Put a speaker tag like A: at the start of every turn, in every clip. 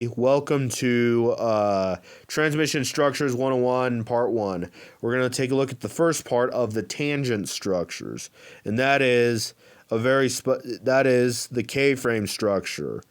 A: Welcome to Transmission Structures 101, Part 1. We're going to take a look at the first part of the tangent structures, and that is the K-frame structure.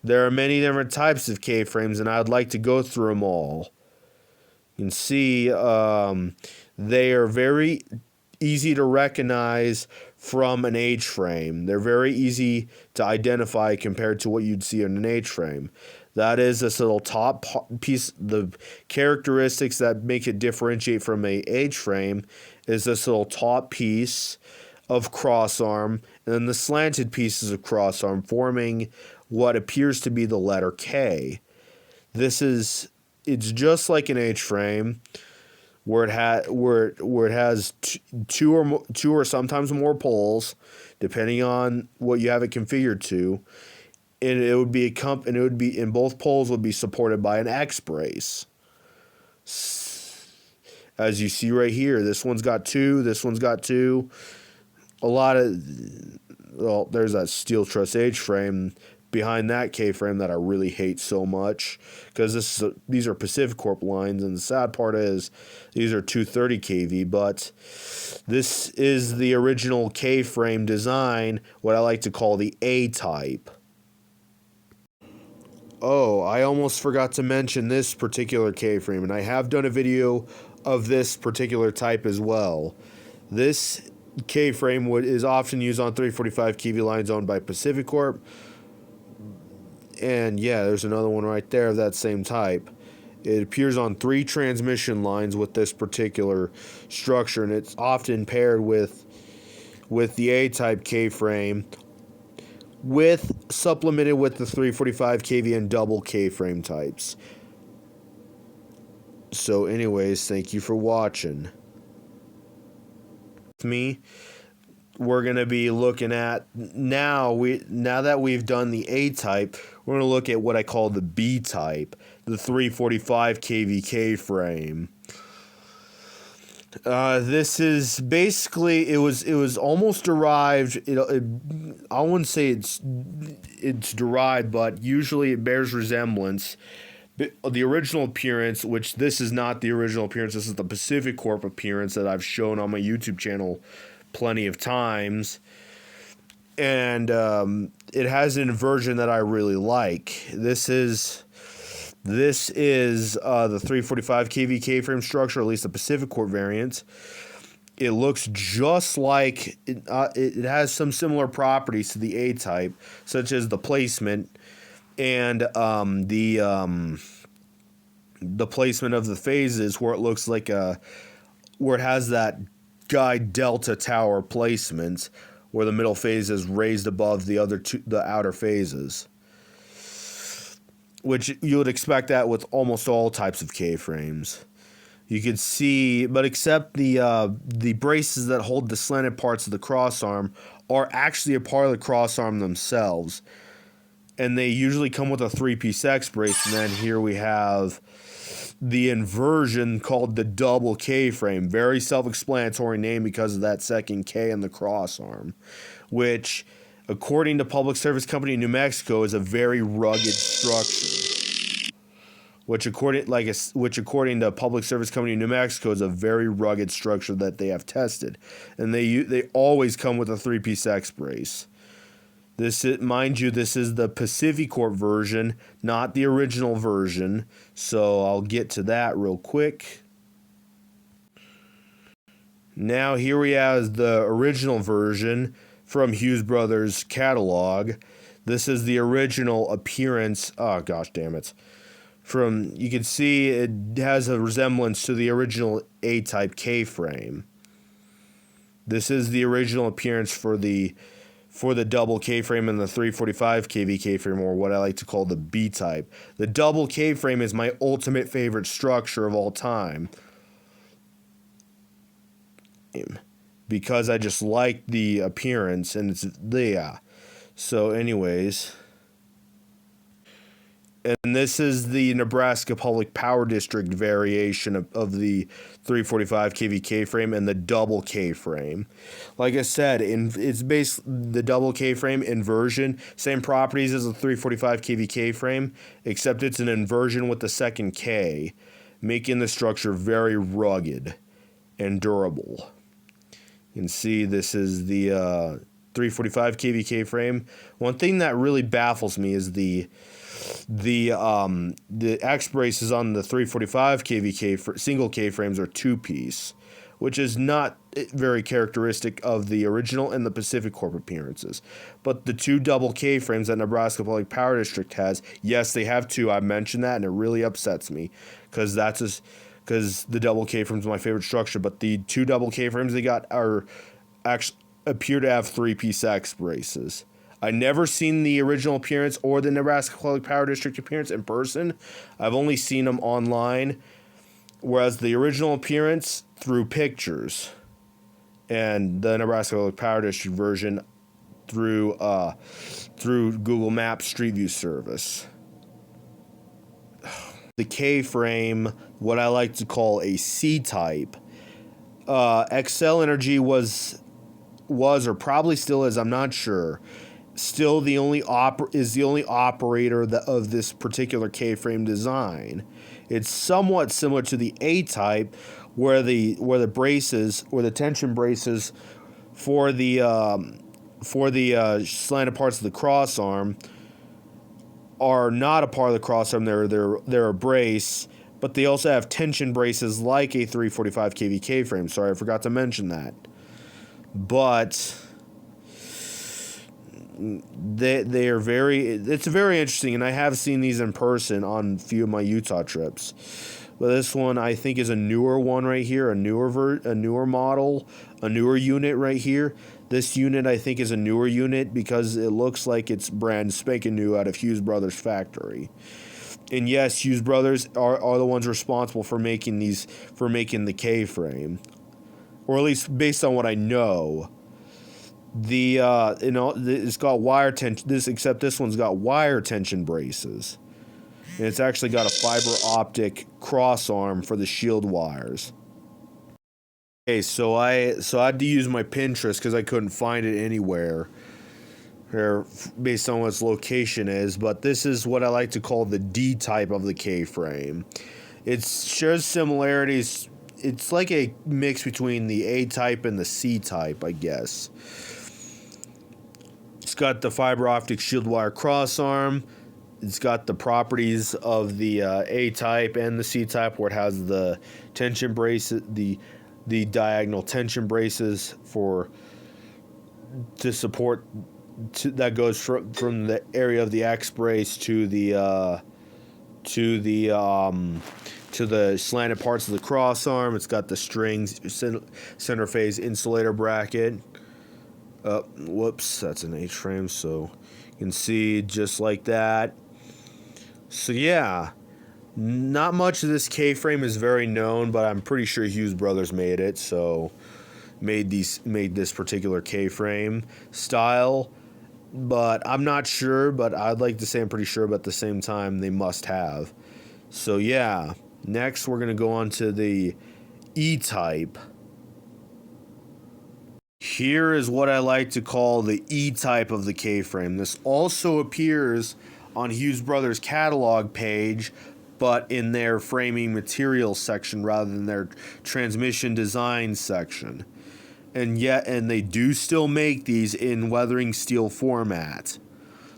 A: There are many different types of K-frames, and I'd like to go through them all. You can see they are very easy to recognize from an H frame. They're very easy to identify compared to what you'd see in an H frame. That is this little top piece. The characteristics that make it differentiate from a H frame is this little top piece of crossarm and then the slanted pieces of crossarm forming what appears to be the letter K. It's just like an H frame where it has two or sometimes more poles, depending on what you have it configured to, and and both poles would be supported by an X brace. As you see right here, this one's got two, this one's got two. There's that steel truss H frame behind that K frame that I really hate so much because these are Pacific Corp lines, and the sad part is these are 230 kV, but this is the original K frame design, what I like to call the A type. Oh, I almost forgot to mention this particular K frame, and I have done a video of this particular type as well. This K frame is often used on 345 kV lines owned by Pacific Corp. And yeah, there's another one right there of that same type. It appears on 3 transmission lines with this particular structure, and it's often paired with the A-type K-frame, supplemented with the 345 kV and double K-frame types. So anyways, thank you for watching. With me, we're going to be looking at now that we've done the A type, we're going to look at what I call the B type, the 345 kVk frame. This is basically it was almost derived. I wouldn't say it's derived, but usually it bears resemblance. The original appearance, which this is not the original appearance, this is the Pacific Corp appearance that I've shown on my YouTube channel plenty of times, and it has an inversion that I really like. This is the 345 kVk frame structure, at least the Pacific Corp variant. It looks just like it has some similar properties to the A type, such as the placement and the placement of the phases, where it looks like where it has that Guy Delta Tower placement, where the middle phase is raised above the outer phases, which you would expect that with almost all types of K-frames. You could see, but except the braces that hold the slanted parts of the crossarm are actually a part of the crossarm themselves, and they usually come with a 3-piece X brace. And then here we have the inversion called the double K frame. Very self-explanatory name because of that second K in the crossarm, which, according to Public Service Company of New Mexico, is a very rugged structure. Which according to Public Service Company of New Mexico is a very rugged structure that they have tested, and they always come with a 3-piece X brace. Mind you, this is the Pacific Corp version, not the original version, so I'll get to that real quick. Now here we have the original version from Hughes Brothers catalog. This is the original appearance. Oh gosh damn it. You can see it has a resemblance to the original A-type K-frame. This is the original appearance for the double K-frame and the 345 kV K-frame, or what I like to call the B-type. The double K-frame is my ultimate favorite structure of all time, because I just like the appearance, and it's. So anyways, And this is the Nebraska Public Power District variation of the 345 kV K frame and the double K frame. Like I said, it's based the double K frame inversion, same properties as the 345 kV K frame, except it's an inversion with the second K, making the structure very rugged and durable. You can see this is the 345 kV K frame. One thing that really baffles me is the X braces on the 345 kV single K frames are two-piece, which is not very characteristic of the original and the Pacific Corp appearances. But the two double K frames that Nebraska Public Power District has, yes, they have two. I mentioned that, and it really upsets me because the double K frame is my favorite structure. But the two double K frames they got are actually appear to have three-piece X braces. I never seen the original appearance or the Nebraska Public Power District appearance in person. I've only seen them online, whereas the original appearance through pictures, and the Nebraska Public Power District version through Google Maps Street View service. The K frame, what I like to call a C type. Xcel Energy was or probably still is. I'm not sure. Still the only operator of this particular K-frame design. It's somewhat similar to the A-type, where the braces or the tension braces for the slanted parts of the cross arm are not a part of the cross arm. They're a brace, but they also have tension braces like a 345 kV K-frame. Sorry, I forgot to mention that. But they are it's very interesting, and I have seen these in person on a few of my Utah trips. But this one I think is a newer one right here, a newer model, a newer unit right here. This unit I think is a newer unit because it looks like it's brand spanking new out of Hughes Brothers factory. And yes, Hughes Brothers are the ones responsible for making the K-frame, or at least based on what I know. It's got wire tension. Except this one's got wire tension braces, and it's actually got a fiber optic cross arm for the shield wires. Okay, so I had to use my Pinterest because I couldn't find it anywhere, or based on what its location is. But this is what I like to call the D type of the K frame. It shares similarities. It's like a mix between the A type and the C type, I guess. It's got the fiber optic shield wire cross arm. It's got the properties of the A type and the C type, where it has the tension braces, the diagonal tension braces to support that goes from the area of the X brace to the slanted parts of the cross arm. It's got the strings, center phase insulator bracket. Whoops, that's an H frame, so you can see just like that. So yeah, not much of this K frame is very known, but I'm pretty sure Hughes Brothers made it, so made this particular K frame style. But I'm not sure, but I'd like to say I'm pretty sure, but at the same time they must have. So yeah, next we're gonna go on to the E type. Here is what I like to call the E type of the K-frame. This also appears on Hughes Brothers catalog page, but in their framing materials section rather than their transmission design section. And they do still make these in weathering steel format.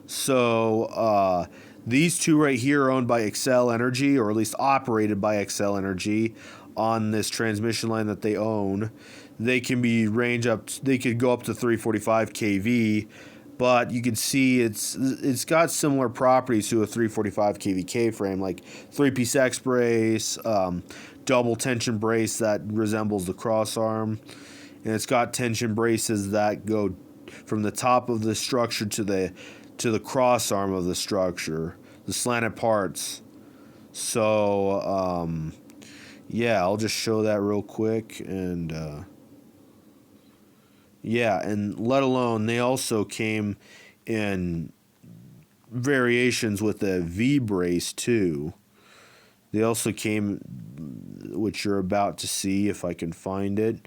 A: So these two right here are owned by Xcel Energy, or at least operated by Xcel Energy on this transmission line that they own. They can be they could go up to 345 kV, but you can see it's got similar properties to a 345 kV K frame, like 3-piece X brace, double tension brace that resembles the cross arm, and it's got tension braces that go from the top of the structure to the cross arm of the structure, the slanted parts. So yeah, I'll just show that real quick. And yeah, and let alone they also came in variations with the V-brace too. They also came, which you're about to see if I can find it.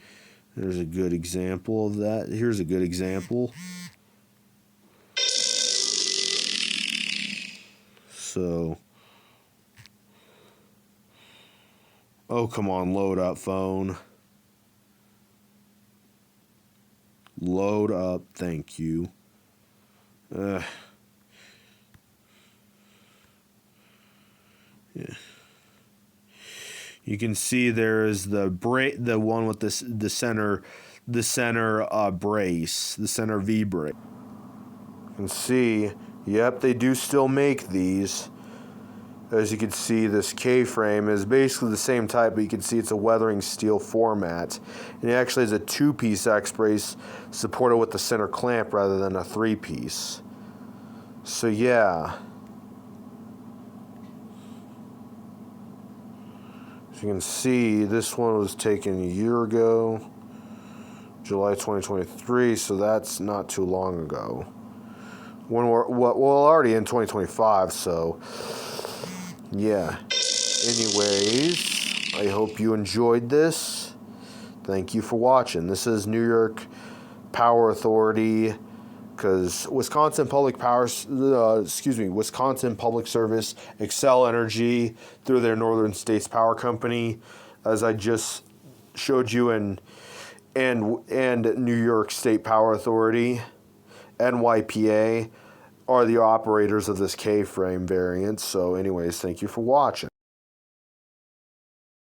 A: There's a good example of that. Here's a good example. So, oh, come on, load up, phone. Load up, thank you. Yeah. You can see there is the one with the center brace, the center V brace. You can see, yep, they do still make these. As you can see, this K-frame is basically the same type, but you can see it's a weathering steel format. And it actually has a 2-piece X-brace supported with the center clamp rather than a 3-piece. So yeah. As you can see, this one was taken a year ago, July 2023, so that's not too long ago. When we're already in 2025, so yeah. Anyways, I hope you enjoyed this. Thank you for watching. This is New York Power Authority, because Wisconsin Public Service, Xcel Energy, through their Northern States Power Company, as I just showed you, and New York State Power Authority, NYPA, are the operators of this K-frame variant. So anyways, thank you for watching.